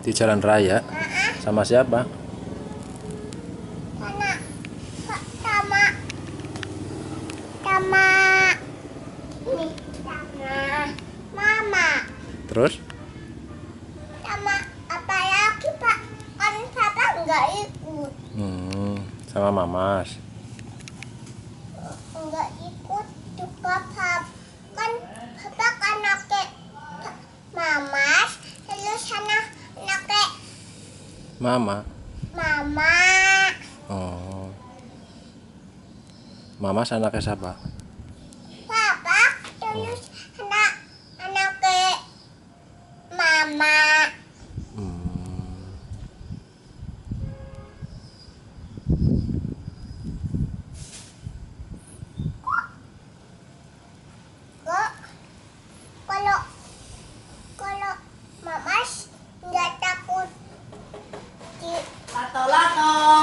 Di jalan raya. Sama siapa? Sama sama sama nih sama mama. Terus? Sama apa lagi Pak? Kan papa nggak ikut. Sama Mamas. Nggak ikut juga pap. Kan papa kan nake mama. Terus sana nake Mama. mama. Oh. Mama anaknya siapa? Papa terus anaknya mama. Kok kalau kalau mama nggak takut di Lato-lato.